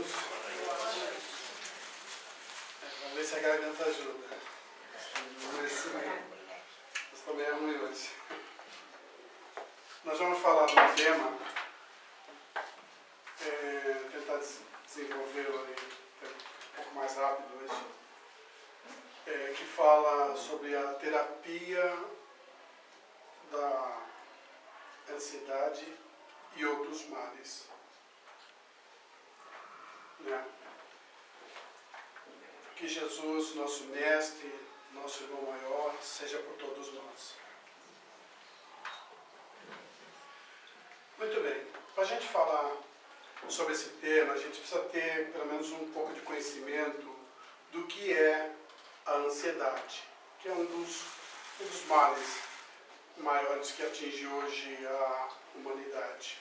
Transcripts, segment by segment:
todos. Vamos ver se a garganta ajuda. Mas também é ruim hoje. Nós vamos falar de um tema, tentar desenvolvê-lo aí um pouco mais rápido hoje, que fala sobre a terapia da ansiedade e outros males. Que Jesus, nosso mestre, nosso irmão maior, seja por todos nós. Muito bem, para a gente falar sobre esse tema, a gente precisa ter pelo menos um pouco de conhecimento do que é a ansiedade, que é um dos males maiores que atinge hoje a humanidade.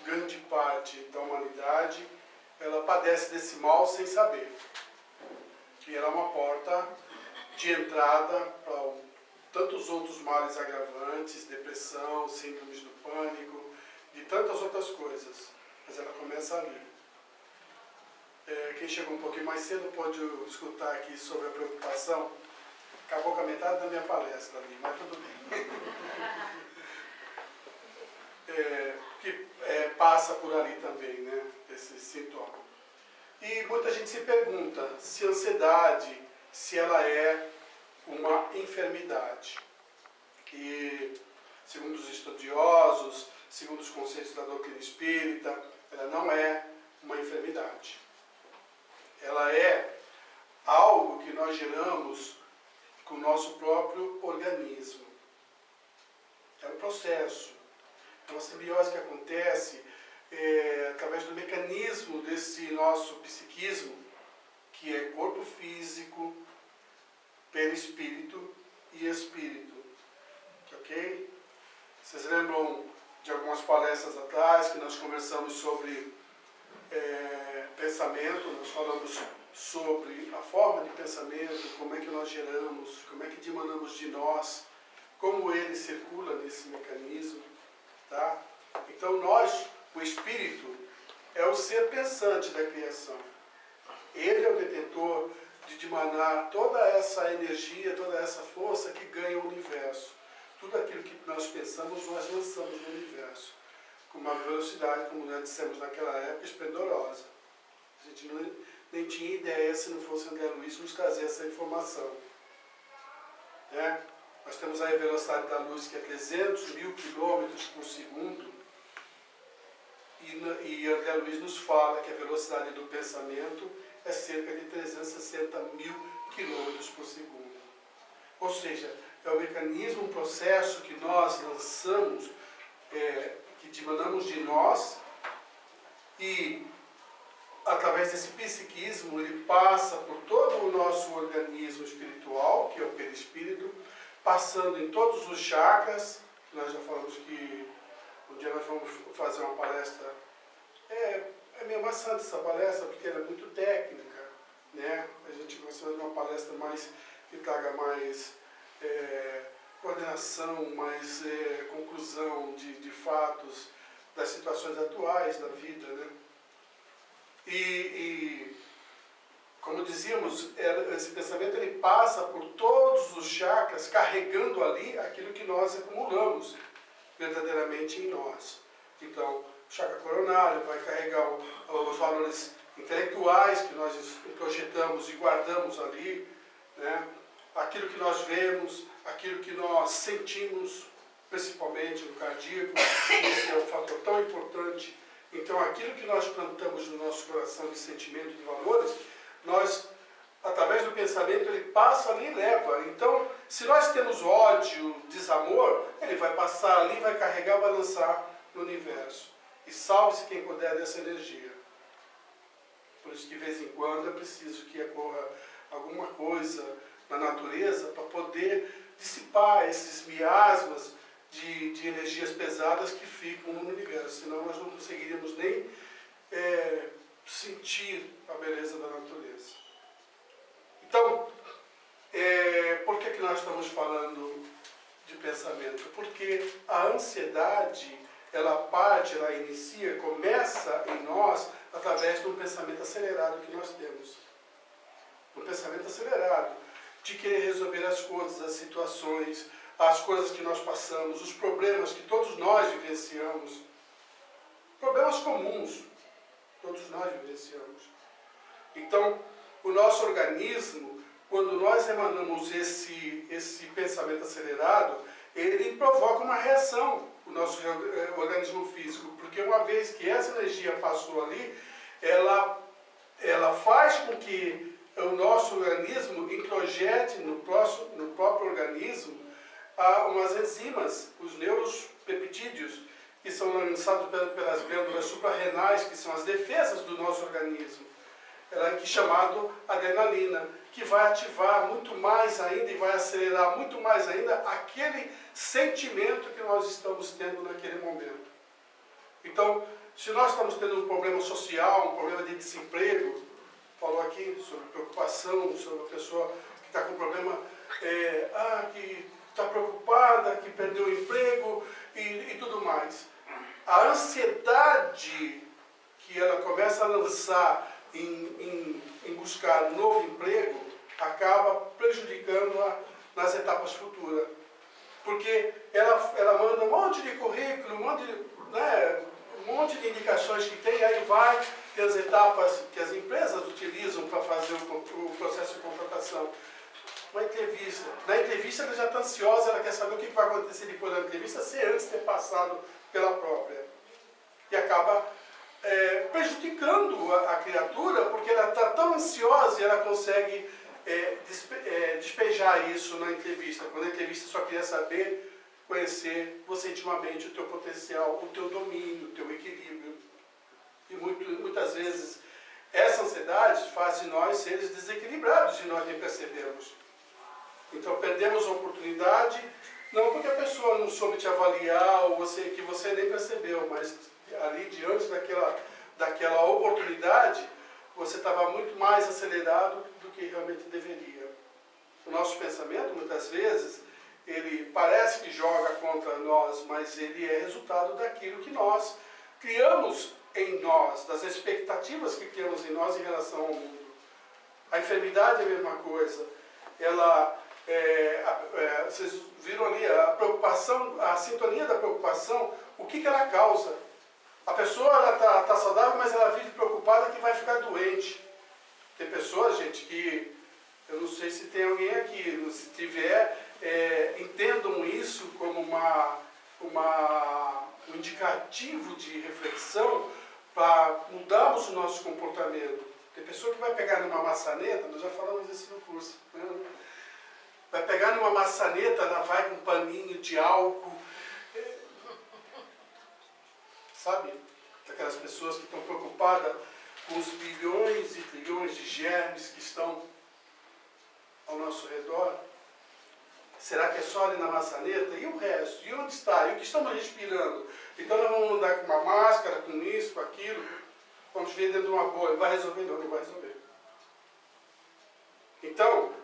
Grande parte da humanidade, ela padece desse mal sem saber. E ela é uma porta de entrada para tantos outros males agravantes, depressão, síndromes do pânico, e tantas outras coisas. Mas ela começa ali. Quem chegou um pouquinho mais cedo pode escutar aqui sobre a preocupação. Acabou com a metade da minha palestra ali, mas tudo bem. Passa por ali também, né, esse sintoma. E muita gente se pergunta se a ansiedade, se ela é uma enfermidade. E, segundo os estudiosos, segundo os conceitos da doutrina espírita, ela não é uma enfermidade. Ela é algo que nós geramos com o nosso próprio organismo. É um processo. É uma simbiose que acontece através do mecanismo desse nosso psiquismo, que é corpo físico, perispírito e espírito. Ok? Vocês lembram de algumas palestras atrás que nós conversamos sobre pensamento, nós falamos sobre a forma de pensamento, como é que nós geramos, como é que dimanamos de nós, como ele circula nesse mecanismo. Tá? Então o espírito é o ser pensante da criação. Ele é o detentor de dimanar toda essa energia, toda essa força que ganha o universo. Tudo aquilo que nós pensamos, nós lançamos no universo. Com uma velocidade, como nós dissemos naquela época, esplendorosa. A gente nem tinha ideia, se não fosse André Luiz nos trazer essa informação. Nós temos aí a velocidade da luz, que é 300 mil quilômetros por segundo. E André Luiz nos fala que a velocidade do pensamento é cerca de 360 mil quilômetros por segundo. Ou seja, é um mecanismo, um processo que nós lançamos, que dimanamos de nós, e através desse psiquismo ele passa por todo o nosso organismo espiritual, que é o perispírito, passando em todos os chakras. Nós já falamos que um dia nós vamos fazer uma palestra, é meio maçante essa palestra, porque ela é muito técnica, né? A gente gosta de uma palestra que traga mais coordenação, mais conclusão de fatos, das situações atuais da vida, né? E como dizíamos, esse pensamento ele passa por todos os chakras, carregando ali aquilo que nós acumulamos verdadeiramente em nós. Então, o chakra coronário vai carregar os valores intelectuais que nós projetamos e guardamos ali, né? Aquilo que nós vemos, aquilo que nós sentimos, principalmente no cardíaco, esse é um fator tão importante. Então, aquilo que nós plantamos no nosso coração de sentimento, de valores, nós, através do pensamento, ele passa ali e leva. Então, se nós temos ódio, desamor, ele vai passar ali, vai carregar, vai lançar no universo. E salve-se quem puder dessa energia. Por isso que, de vez em quando, é preciso que ocorra alguma coisa na natureza para poder dissipar esses miasmas de energias pesadas que ficam no universo. Senão nós não conseguiríamos nem sentir a beleza da natureza. Então, por que nós estamos falando de pensamento? Porque a ansiedade, ela inicia, começa em nós através de um pensamento acelerado que nós temos. Um pensamento acelerado, de querer resolver as coisas, as situações, as coisas que nós passamos, os problemas que todos nós vivenciamos. Problemas comuns, todos nós vivenciamos. Então, o nosso organismo, quando nós emanamos esse pensamento acelerado, ele provoca uma reação no nosso organismo físico, porque uma vez que essa energia passou ali, ela faz com que o nosso organismo introjete no próprio organismo umas enzimas, os neuropeptídeos, que são lançados pelas glândulas suprarrenais, que são as defesas do nosso organismo, que é chamado adrenalina, que vai ativar muito mais ainda e vai acelerar muito mais ainda aquele sentimento que nós estamos tendo naquele momento. Então, se nós estamos tendo um problema social, um problema de desemprego, falou aqui sobre preocupação, sobre a pessoa que está com problema, que está preocupada, que perdeu o emprego e tudo mais. A ansiedade que ela começa a lançar em buscar um novo emprego acaba prejudicando-a nas etapas futuras. Porque ela manda um monte de currículo, um monte de indicações que tem, aí vai ter as etapas que as empresas utilizam para fazer o processo de contratação. Uma entrevista. Na entrevista ela já está ansiosa, ela quer saber o que vai acontecer depois da entrevista, se antes ter passado pela própria. E acaba prejudicando a criatura, porque ela está tão ansiosa e ela consegue despejar isso na entrevista. Quando a entrevista só queria saber, conhecer você intimamente, o teu potencial, o teu domínio, o teu equilíbrio. E muitas vezes essa ansiedade faz de nós seres desequilibrados e nós nem percebemos. Então perdemos a oportunidade, não porque a pessoa não soube te avaliar ou que você nem percebeu, mas ali diante daquela oportunidade, você estava muito mais acelerado do que realmente deveria. O nosso pensamento, muitas vezes, ele parece que joga contra nós, mas ele é resultado daquilo que nós criamos em nós, das expectativas que criamos em nós em relação ao mundo. A enfermidade é a mesma coisa. Vocês viram ali a preocupação, a sintonia da preocupação, o que ela causa? A pessoa está saudável, mas ela vive preocupada que vai ficar doente. Tem pessoas, gente, que eu não sei se tem alguém aqui, se tiver, entendam isso como um indicativo de reflexão para mudarmos o nosso comportamento. Tem pessoa que vai pegar numa maçaneta, nós já falamos isso no curso, né? Vai pegar numa maçaneta, ela vai com um paninho de álcool, sabe? Aquelas pessoas que estão preocupadas com os bilhões e trilhões de germes que estão ao nosso redor. Será que é só ali na maçaneta? E o resto? E onde está? E o que estamos respirando? Então nós vamos andar com uma máscara, com isso, com aquilo, vamos ver dentro de uma bolha. Vai resolver? Não, não vai resolver. Então,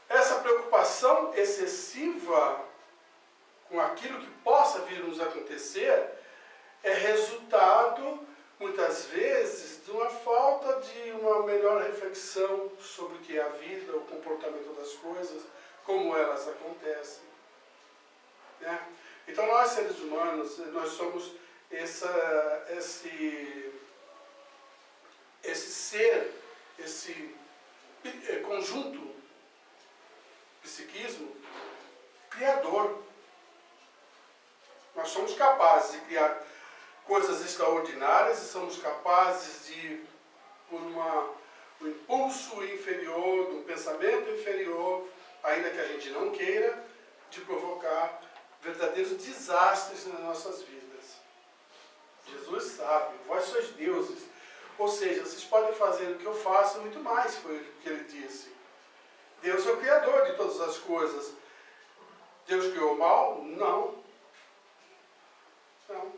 essa preocupação excessiva com aquilo que possa vir nos acontecer é resultado, muitas vezes, de uma falta de uma melhor reflexão sobre o que é a vida, o comportamento das coisas, como elas acontecem. Né? Então nós, seres humanos, nós somos esse ser, esse conjunto psiquismo criador. Nós somos capazes de criar coisas extraordinárias e somos capazes de, por um impulso inferior, de um pensamento inferior, ainda que a gente não queira, de provocar verdadeiros desastres nas nossas vidas. Jesus sabe, vós sois deuses. Ou seja, vocês podem fazer o que eu faço muito mais, foi o que ele disse. Deus é o Criador de todas as coisas. Deus criou o mal? Não. Não.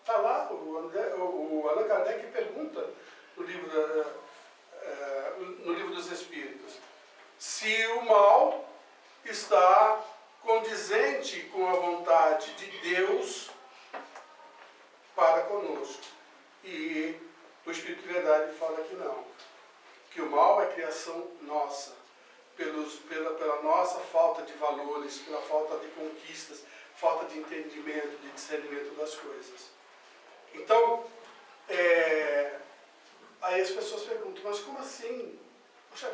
Está lá, o Allan Kardec pergunta no livro dos Espíritos, se o mal está condizente com a vontade de Deus conosco. E o Espírito de Verdade fala que não. Que o mal é criação nossa, pela nossa falta de valores, pela falta de conquistas, falta de entendimento, de discernimento das coisas. Então, aí as pessoas perguntam, mas como assim? Poxa,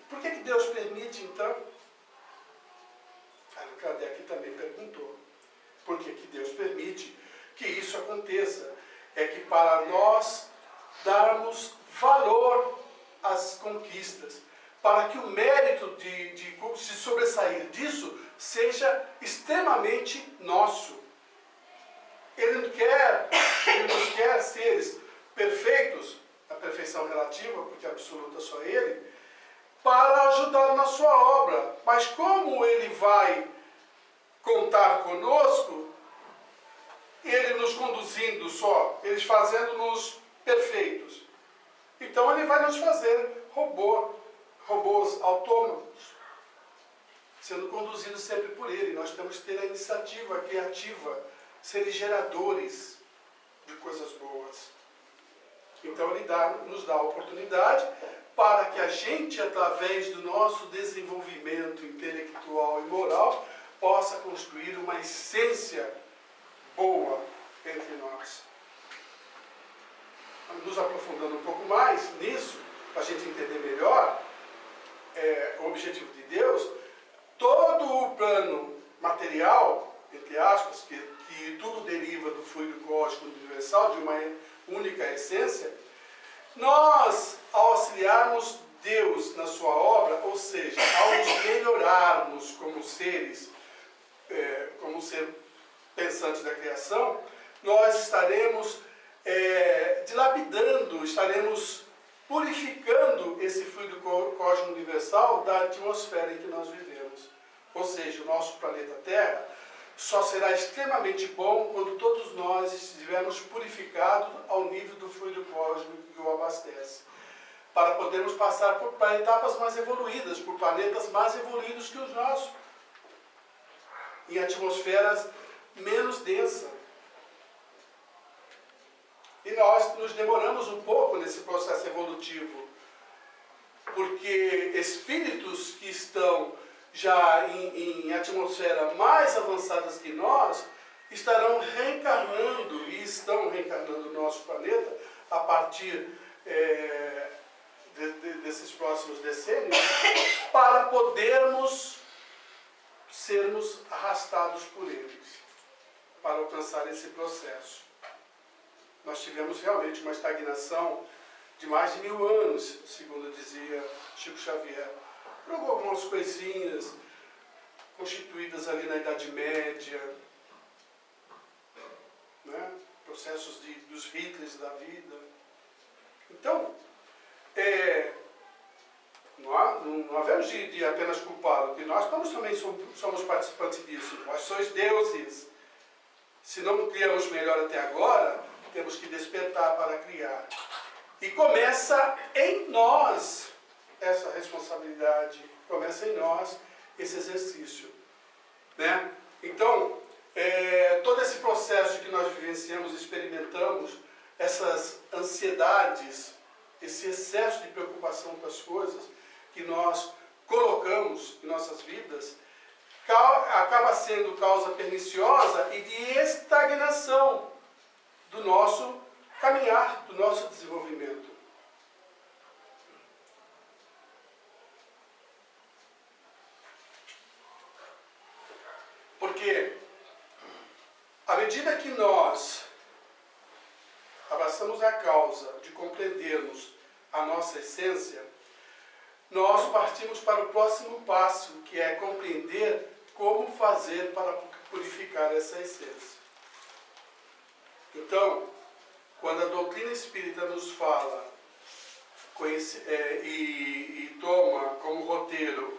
por que Deus permite então? Aí o Kardec também perguntou, por que Deus permite que isso aconteça? É que para nós darmos valor às conquistas, para que o mérito de se sobressair disso seja extremamente nosso. Ele nos quer seres perfeitos, a perfeição relativa, porque absoluta só Ele, para ajudá-lo na sua obra. Mas como Ele vai contar conosco, Ele nos conduzindo só, Ele fazendo-nos perfeitos. Então Ele vai nos fazer robôs autômatos, sendo conduzidos sempre por Ele. Nós temos que ter a iniciativa criativa, serem geradores de coisas boas. Então Ele nos dá a oportunidade para que a gente, através do nosso desenvolvimento intelectual e moral, possa construir uma essência boa entre nós. Nos aprofundando um pouco mais nisso, para a gente entender melhor o objetivo de Deus, todo o plano material, entre aspas, que tudo deriva do fluido cósmico universal, de uma única essência, nós, ao auxiliarmos Deus na sua obra, ou seja, ao nos melhorarmos como seres, como ser pensante da criação, nós estaremos dilapidando, estaremos purificando esse fluido cósmico universal da atmosfera em que nós vivemos. Ou seja, o nosso planeta Terra só será extremamente bom quando todos nós estivermos purificados ao nível do fluido cósmico que o abastece, para podermos passar por etapas mais evoluídas, por planetas mais evoluídos que os nossos, em atmosferas menos densas. E nós nos demoramos um pouco nesse processo evolutivo, porque espíritos que estão já em atmosfera mais avançadas que nós, estarão reencarnando e estão reencarnando o nosso planeta a partir desses próximos decênios, para podermos sermos arrastados por eles, para alcançar esse processo. Nós tivemos realmente uma estagnação de mais de 1000 anos, segundo dizia Chico Xavier, por algumas coisinhas constituídas ali na Idade Média, né? Processos dos Hitlers da vida. Então, não havemos de apenas culpá-lo, porque nós também somos participantes disso. Nós sois deuses. Se não criamos melhor até agora, temos que despertar para criar. E começa em nós essa responsabilidade, começa em nós esse exercício, né? Então, todo esse processo que nós vivenciamos, experimentamos, essas ansiedades, esse excesso de preocupação com as coisas que nós colocamos em nossas vidas, acaba sendo causa perniciosa e de estagnação do nosso caminhar, do nosso desenvolvimento. Porque, à medida que nós abraçamos a causa de compreendermos a nossa essência, nós partimos para o próximo passo, que é compreender como fazer para purificar essa essência. Então, quando a doutrina espírita nos fala e toma como roteiro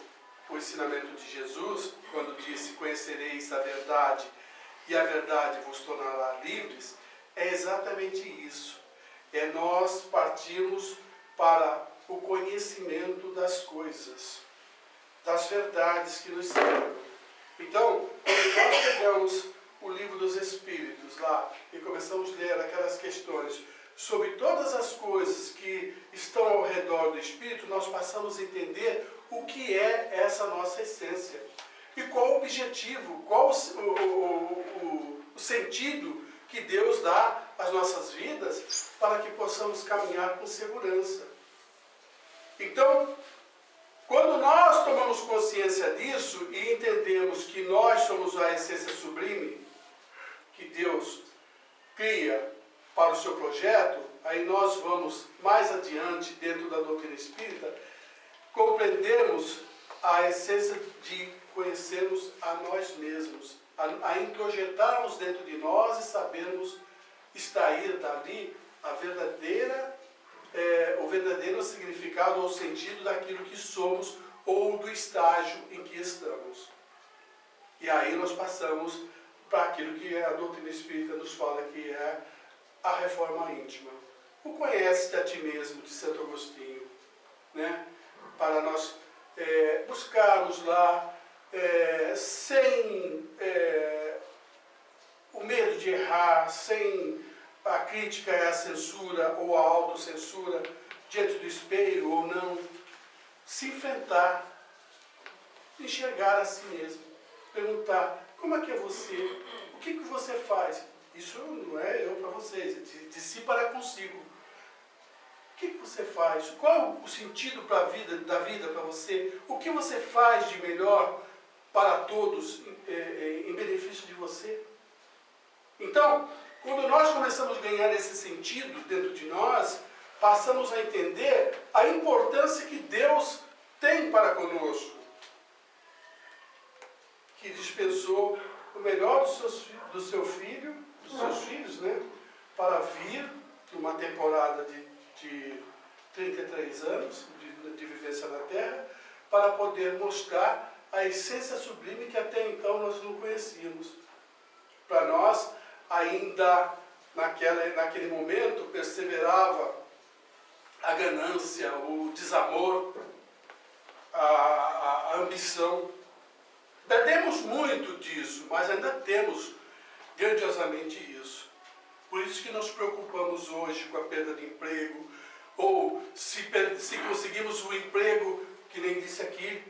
o ensinamento de Jesus, quando disse: conhecereis a verdade e a verdade vos tornará livres, é exatamente isso. É nós partirmos para o conhecimento das coisas, das verdades que nos cercam. Então, quando nós pegamos o Livro dos Espíritos lá e começamos a ler aquelas questões sobre todas as coisas que estão ao redor do Espírito, nós passamos a entender o que é essa nossa essência. E qual o objetivo, qual o sentido que Deus dá às nossas vidas para que possamos caminhar com segurança. Então, quando nós tomamos consciência disso e entendemos que nós somos a essência sublime que Deus cria para o seu projeto, aí nós vamos mais adiante dentro da doutrina espírita, compreendermos a essência de conhecermos a nós mesmos, a introjetarmos dentro de nós e sabermos extrair dali a o verdadeiro significado ou sentido daquilo que somos ou do estágio em que estamos. E aí nós passamos para aquilo que a doutrina espírita nos fala, que é a reforma íntima. O conhece-te a ti mesmo, de Santo Agostinho, né? Para nós buscarmos lá, sem o medo de errar, sem a crítica e a censura ou a autocensura diante do espelho ou não, se enfrentar, enxergar a si mesmo, perguntar: como é que é você? O que você faz? Isso não é eu para vocês, é de si para consigo. O que você faz? Qual é o sentido da vida para você? O que você faz de melhor para todos em benefício de você? Então, quando nós começamos a ganhar esse sentido dentro de nós, passamos a entender a importância que Deus tem para conosco, que dispensou o melhor dos seus filhos, né, para vir numa temporada de 33 anos de vivência na Terra, para poder mostrar a essência sublime que até então nós não conhecíamos. Para nós, ainda naquele momento, perseverava a ganância, o desamor, a ambição. Perdemos muito disso, mas ainda temos grandiosamente isso. Por isso que nos preocupamos hoje com a perda de emprego, ou se conseguimos um emprego, que nem disse aqui,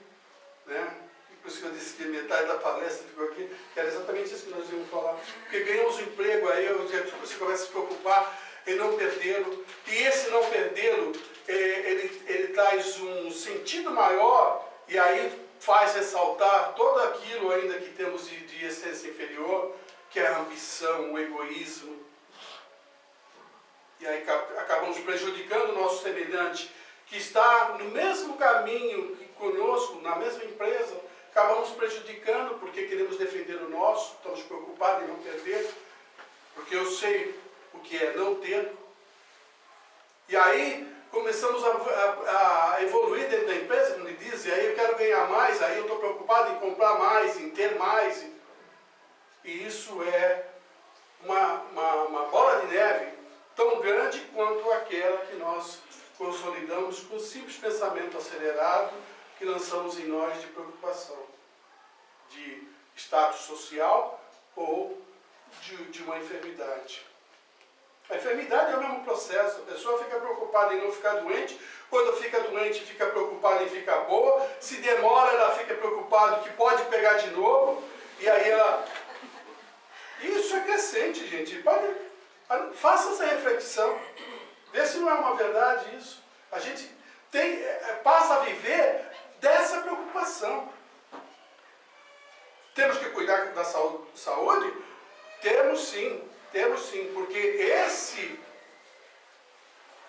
né? Por isso que eu disse que metade da palestra ficou aqui, que era exatamente isso que nós íamos falar. Porque ganhamos um emprego, aí você começa a se preocupar em não perdê-lo, e esse não perdê-lo, ele traz um sentido maior, e aí faz ressaltar tudo aquilo ainda que temos de essência inferior, que é a ambição, o egoísmo. E aí acabamos prejudicando o nosso semelhante, que está no mesmo caminho que conosco, na mesma empresa, acabamos prejudicando porque queremos defender o nosso, estamos preocupados em não perder, porque eu sei o que é não ter. E aí começamos a evoluir dentro da empresa, como ele diz, e aí eu quero ganhar mais, aí eu estou preocupado em comprar mais, em ter mais. E isso é uma bola de neve tão grande quanto aquela que nós consolidamos com um simples pensamento acelerado que lançamos em nós de preocupação, de status social ou de uma enfermidade. A enfermidade é o mesmo processo, a pessoa fica preocupada em não ficar doente, quando fica doente fica preocupada em ficar boa, se demora ela fica preocupada que pode pegar de novo, e aí ela... Isso é crescente, gente. Faça essa reflexão, vê se não é uma verdade isso. A gente passa a viver dessa preocupação. Temos que cuidar da saúde? Temos sim, porque esse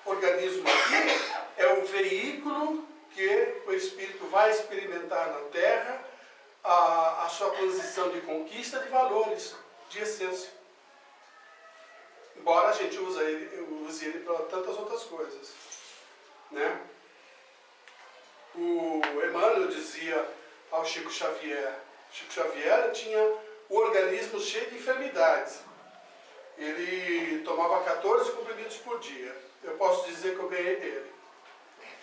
organismo aqui é o veículo que o Espírito vai experimentar na Terra, a sua posição de conquista de valores, de essência. Embora a gente use ele para tantas outras coisas, né? O Emmanuel dizia ao Chico Xavier tinha o organismo cheio de enfermidades. Ele tomava 14 comprimidos por dia. Eu posso dizer que eu ganhei dele.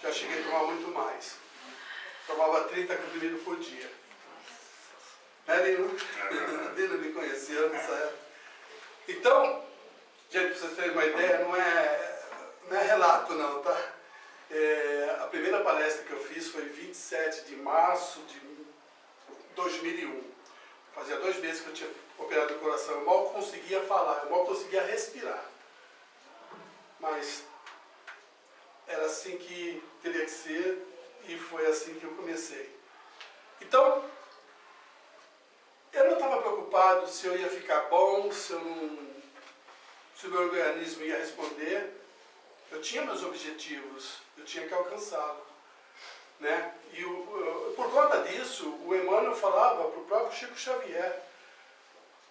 Já cheguei a tomar muito mais. Tomava 30 comprimidos por dia. Né, Lino? Lino me conheceu nessa época. Então, gente, para vocês terem uma ideia, não é relato não, tá? A primeira palestra que eu fiz foi 27 de março de 2001. Fazia 2 meses que eu tinha operado o coração. Eu mal conseguia falar, eu mal conseguia respirar. Mas era assim que teria que ser e foi assim que eu comecei. Então, eu não estava preocupado se eu ia ficar bom, se o meu organismo ia responder. Eu tinha meus objetivos, eu tinha que alcançá-los. Né? E por conta disso, o Emmanuel falava para o próprio Chico Xavier: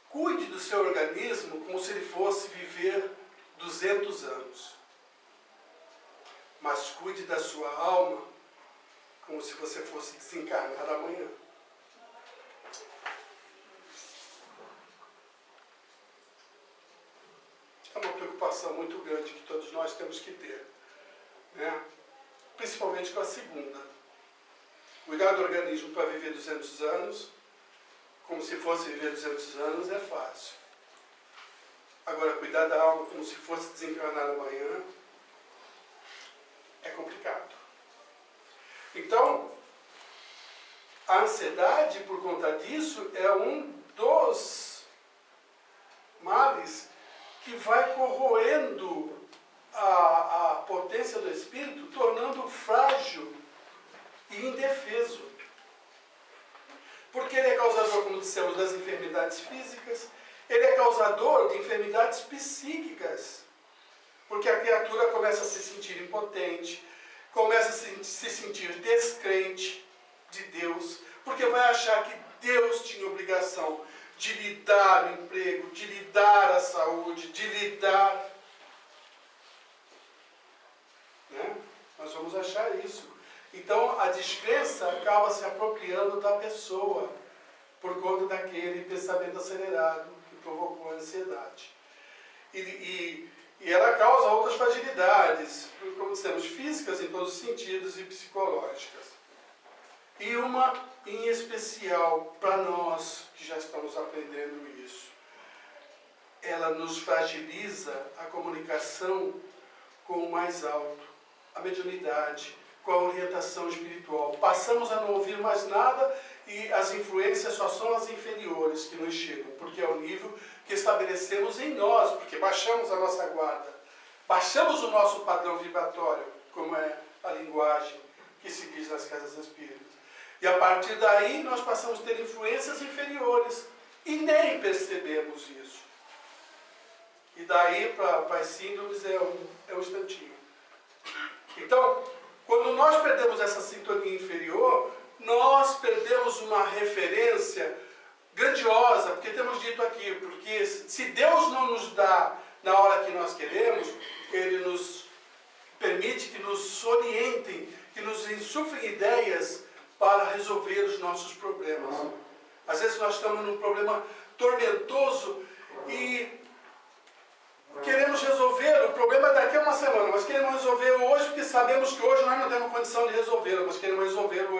cuide do seu organismo como se ele fosse viver 200 anos. Mas cuide da sua alma como se você fosse desencarnar amanhã. É uma preocupação muito grande que todos nós temos que ter, né? Principalmente com a segunda. Cuidar do organismo para viver 200 anos, como se fosse viver 200 anos, é fácil. Agora, cuidar da alma como se fosse desencarnar amanhã, é complicado. Então, a ansiedade, por conta disso, é um dos males que vai corroendo a potência do espírito, tornando frágil e indefeso. Porque ele é causador, como dissemos, das enfermidades físicas, ele é causador de enfermidades psíquicas. Porque a criatura começa a se sentir impotente, começa a se sentir descrente de Deus, porque vai achar que Deus tinha obrigação de lhe dar o emprego, de lhe dar a saúde, de lhe dar... Né? Nós vamos achar isso. Então, a descrença acaba se apropriando da pessoa, por conta daquele pensamento acelerado que provocou a ansiedade. E ela causa outras fragilidades, como dissemos, físicas em todos os sentidos e psicológicas. E uma em especial para nós que já estamos aprendendo isso. Ela nos fragiliza a comunicação com o mais alto, a mediunidade, com a orientação espiritual. Passamos a não ouvir mais nada e as influências só são as inferiores que nos chegam, porque é o nível que estabelecemos em nós, porque baixamos a nossa guarda, baixamos o nosso padrão vibratório, como é a linguagem que se diz nas casas espíritas. E a partir daí nós passamos a ter influências inferiores e nem percebemos isso. E daí para as síndromes é um instantinho. Então, quando nós perdemos essa sintonia inferior, nós perdemos uma referência grandiosa, porque temos dito aqui, porque se Deus não nos dá na hora que nós queremos, Ele nos permite que nos orientem, que nos insuflem ideias para resolver os nossos problemas. Às vezes nós estamos num problema tormentoso e queremos resolver o problema daqui a uma semana, mas queremos resolver hoje porque sabemos que hoje nós não temos condição de resolvê-lo, mas queremos resolvê-lo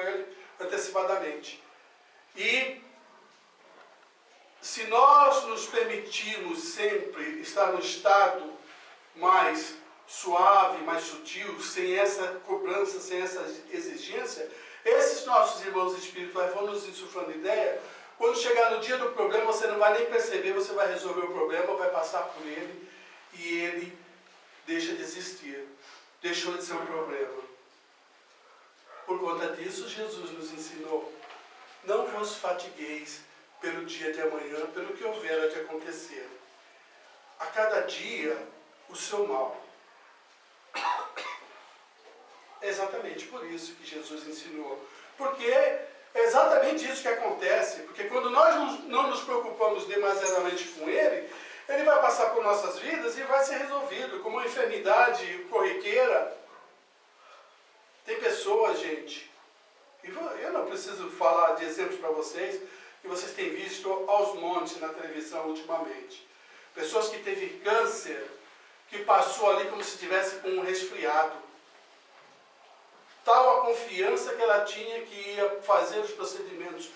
antecipadamente. E se nós nos permitirmos sempre estar no estado mais suave, mais sutil, sem essa cobrança, sem essa exigência, esses nossos irmãos espirituais vão nos insuflando ideia. Quando chegar no dia do problema, você não vai nem perceber, você vai resolver o problema, vai passar por ele e ele deixa de existir, deixou de ser um problema. Por conta disso, Jesus nos ensinou: não vos fatigueis pelo dia de amanhã, pelo que houver de acontecer. A cada dia, o seu mal. É exatamente por isso que Jesus ensinou. Porque é exatamente isso que acontece. Porque quando nós não nos preocupamos demasiadamente com Ele, Ele vai passar por nossas vidas e vai ser resolvido como uma enfermidade corriqueira. Tem pessoas, gente, e eu não preciso falar de exemplos para vocês, que vocês têm visto aos montes na televisão ultimamente. Pessoas que teve câncer, que passou ali como se estivesse com um resfriado. Tal a confiança que ela tinha que ia fazer os procedimentos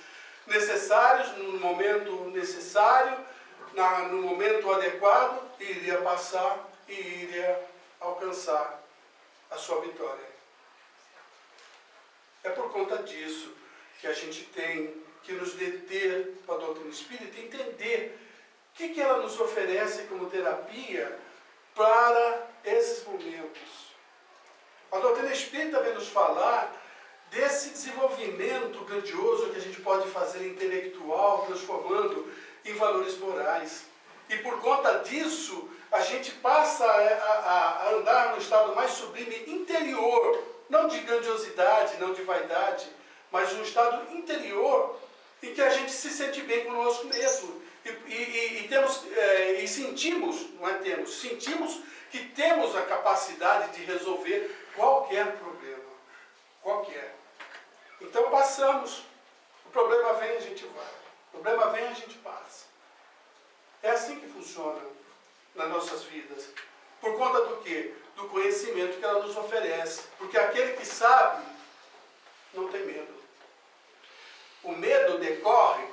necessários, no momento necessário, no momento adequado e iria passar e iria alcançar a sua vitória. É por conta disso que a gente tem que nos deter para a doutrina espírita e entender o que ela nos oferece como terapia para esses momentos. A doutrina espírita vem nos falar desse desenvolvimento grandioso que a gente pode fazer intelectual, transformando em valores morais. E por conta disso, a gente passa a andar no estado mais sublime interior, não de grandiosidade, não de vaidade, mas um estado interior em que a gente se sente bem conosco mesmo. E sentimos, não é temos, sentimos que temos a capacidade de resolver qualquer problema. Qualquer. Então passamos. O problema vem, a gente vai. O problema vem, a gente passa. É assim que funciona nas nossas vidas. Por conta do quê? Do conhecimento que ela nos oferece. Porque aquele que sabe, não tem medo. O medo decorre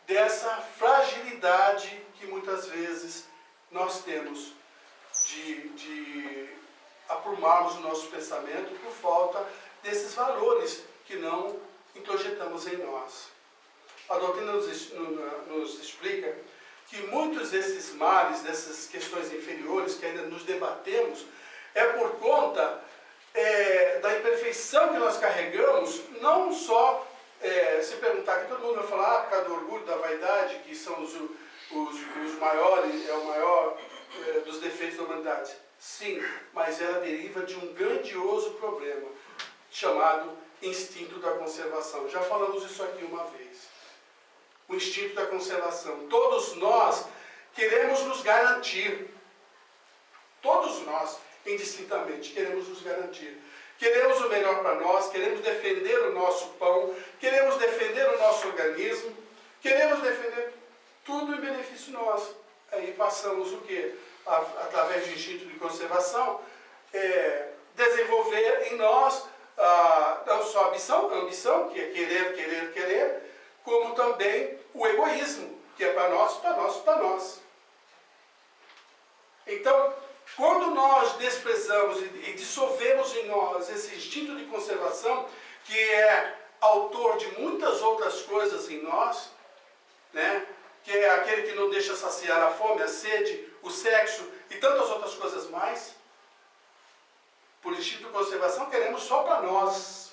dessa fragilidade que muitas vezes nós temos de aprumarmos o nosso pensamento por falta desses valores que não introjetamos em nós. A doutrina nos explica que muitos desses males, dessas questões inferiores que ainda nos debatemos, é por conta da imperfeição que nós carregamos, não só se perguntar, que todo mundo vai falar, por causa do orgulho, da vaidade, que são os maiores, é o maior dos defeitos da humanidade. Sim, mas ela deriva de um grandioso problema, chamado instinto da conservação. Já falamos isso aqui uma vez. O instinto da conservação. Todos nós queremos nos garantir. Todos nós, indistintamente, queremos nos garantir. Queremos o melhor para nós, queremos defender o nosso pão, queremos defender o nosso organismo, queremos defender tudo em benefício nosso. Aí passamos o quê? Através do instinto de conservação, desenvolver em nós não só a ambição, que é querer, como também o egoísmo, que é para nós. Então, quando nós desprezamos e dissolvemos em nós esse instinto de conservação, que é autor de muitas outras coisas em nós, né? Que é aquele que não deixa saciar a fome, a sede, o sexo e tantas outras coisas mais, por instinto de conservação, queremos só para nós.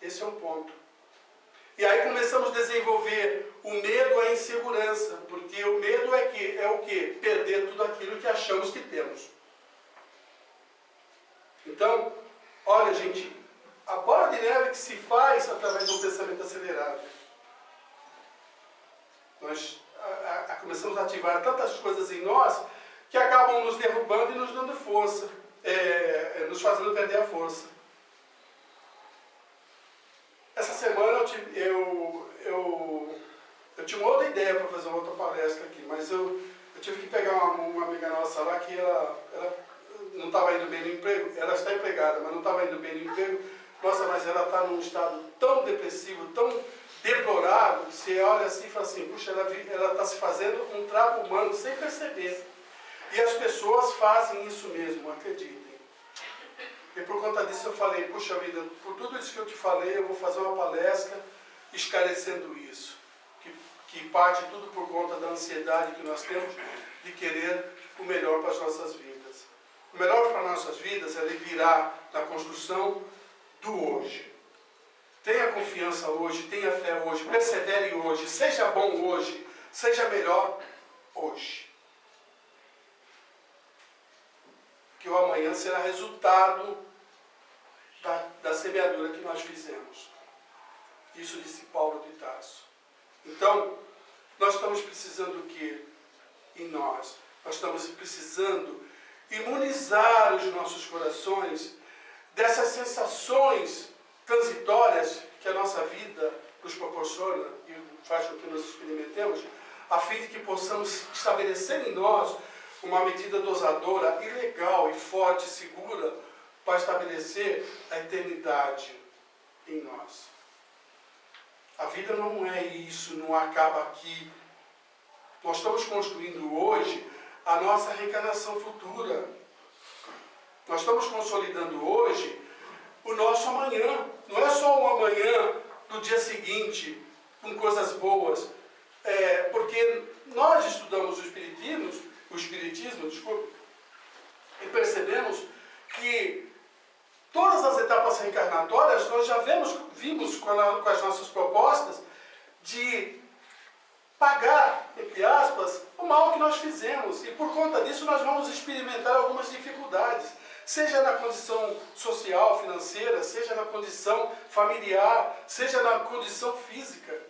Esse é um ponto. E aí começamos a desenvolver o medo, a insegurança, porque o medo é o quê? Perder tudo aquilo que achamos que temos. Então, olha, gente, a bola de neve que se faz através de um pensamento acelerado. Nós começamos a ativar tantas coisas em nós que acabam nos derrubando e nos dando força, nos fazendo perder a força. Essa semana eu tinha uma outra ideia para fazer uma outra palestra aqui, mas eu tive que pegar uma amiga nossa lá que ela não estava indo bem no emprego, ela está empregada, mas não estava indo bem no emprego. Nossa, mas ela está num estado tão depressivo, tão deplorável, que você olha assim e fala assim, puxa, ela está se fazendo um trapo humano sem perceber. E as pessoas fazem isso mesmo, acreditem. E por conta disso eu falei, puxa vida, por tudo isso que eu te falei, eu vou fazer uma palestra esclarecendo isso. Que parte tudo por conta da ansiedade que nós temos de querer o melhor para as nossas vidas. O melhor para as nossas vidas é virá na construção do hoje. Tenha confiança hoje, tenha fé hoje, persevere hoje, seja bom hoje, seja melhor hoje. Que o amanhã será resultado da semeadura que nós fizemos. Isso disse Paulo de Tarso. Então, nós estamos precisando do quê? Em nós. Nós estamos precisando imunizar os nossos corações dessas sensações transitórias que a nossa vida nos proporciona e faz com que nós experimentemos, a fim de que possamos estabelecer em nós uma medida dosadora e legal e forte e segura para estabelecer a eternidade em nós. A vida não é isso, não acaba aqui. Nós estamos construindo hoje a nossa reencarnação futura. Nós estamos consolidando hoje o nosso amanhã. Não é só o amanhã do dia seguinte, com coisas boas. Porque nós estudamos o Espiritismo, e percebemos que todas as etapas reencarnatórias nós já vimos com as nossas propostas de pagar, entre aspas, o mal que nós fizemos. E por conta disso nós vamos experimentar algumas dificuldades, seja na condição social, financeira, seja na condição familiar, seja na condição física.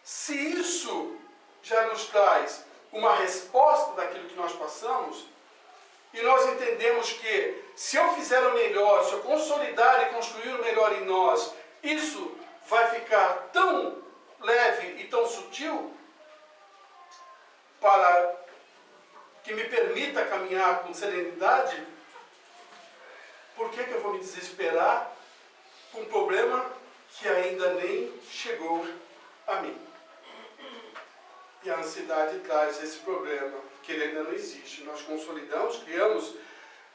Se isso já nos traz uma resposta daquilo que nós passamos, e nós entendemos que se eu fizer o melhor, se eu consolidar e construir o melhor em nós, isso vai ficar tão leve e tão sutil para que me permita caminhar com serenidade, por que eu vou me desesperar com um problema que ainda nem chegou a mim? E a ansiedade traz esse problema, que ele ainda não existe. Nós consolidamos, criamos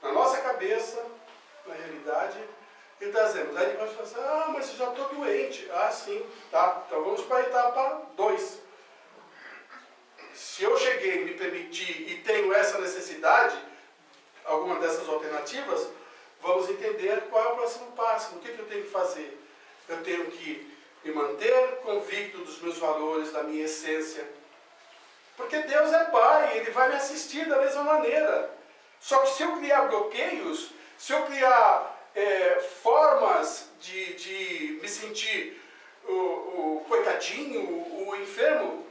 na nossa cabeça, na realidade, e trazemos. Aí depois fala assim, mas eu já estou doente. Sim, tá. Então vamos para a etapa 2. Se eu cheguei, me permiti e tenho essa necessidade, alguma dessas alternativas, vamos entender qual é o próximo passo. O que eu tenho que fazer? Eu tenho que me manter convicto dos meus valores, da minha essência. Porque Deus é Pai, Ele vai me assistir da mesma maneira. Só que se eu criar bloqueios, se eu criar formas de me sentir o coitadinho, o enfermo,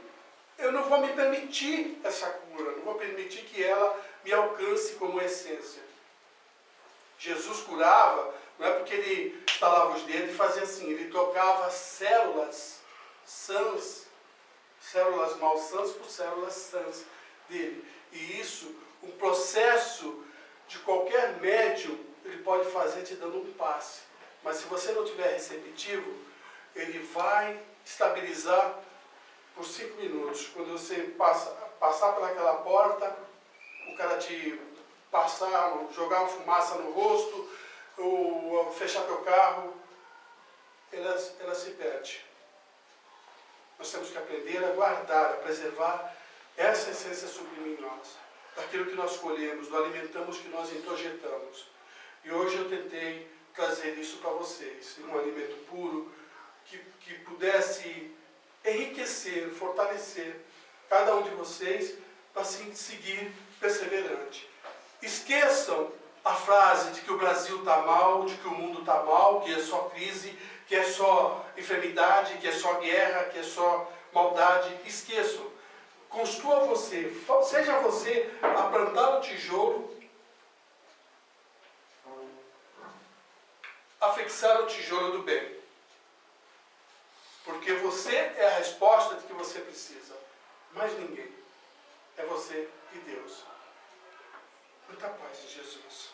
eu não vou me permitir essa cura, não vou permitir que ela me alcance como essência. Jesus curava, não é porque ele estalava os dedos e fazia assim, ele tocava células sãs, células malsãs por células sãs dele. E isso, um processo de qualquer médium, ele pode fazer te dando um passe. Mas se você não tiver receptivo, ele vai estabilizar por 5 minutos. Quando você passar pelaquela porta, o cara te jogar uma fumaça no rosto, ou fechar teu carro, ela se perde. Nós temos que aprender a guardar, a preservar essa essência sublime em nós, daquilo que nós colhemos, do alimentamos que nós introjetamos. E hoje eu tentei trazer isso para vocês, um alimento puro, que pudesse enriquecer, fortalecer cada um de vocês para seguir perseverante. Esqueçam a frase de que o Brasil está mal, de que o mundo está mal, que é só crise, que é só enfermidade, que é só guerra, que é só maldade. Esqueçam. Construa você, seja você a plantar o tijolo, a fixar o tijolo do bem. Porque você é a resposta de que você precisa. Mais ninguém. É você e Deus. Muita paz em Jesus.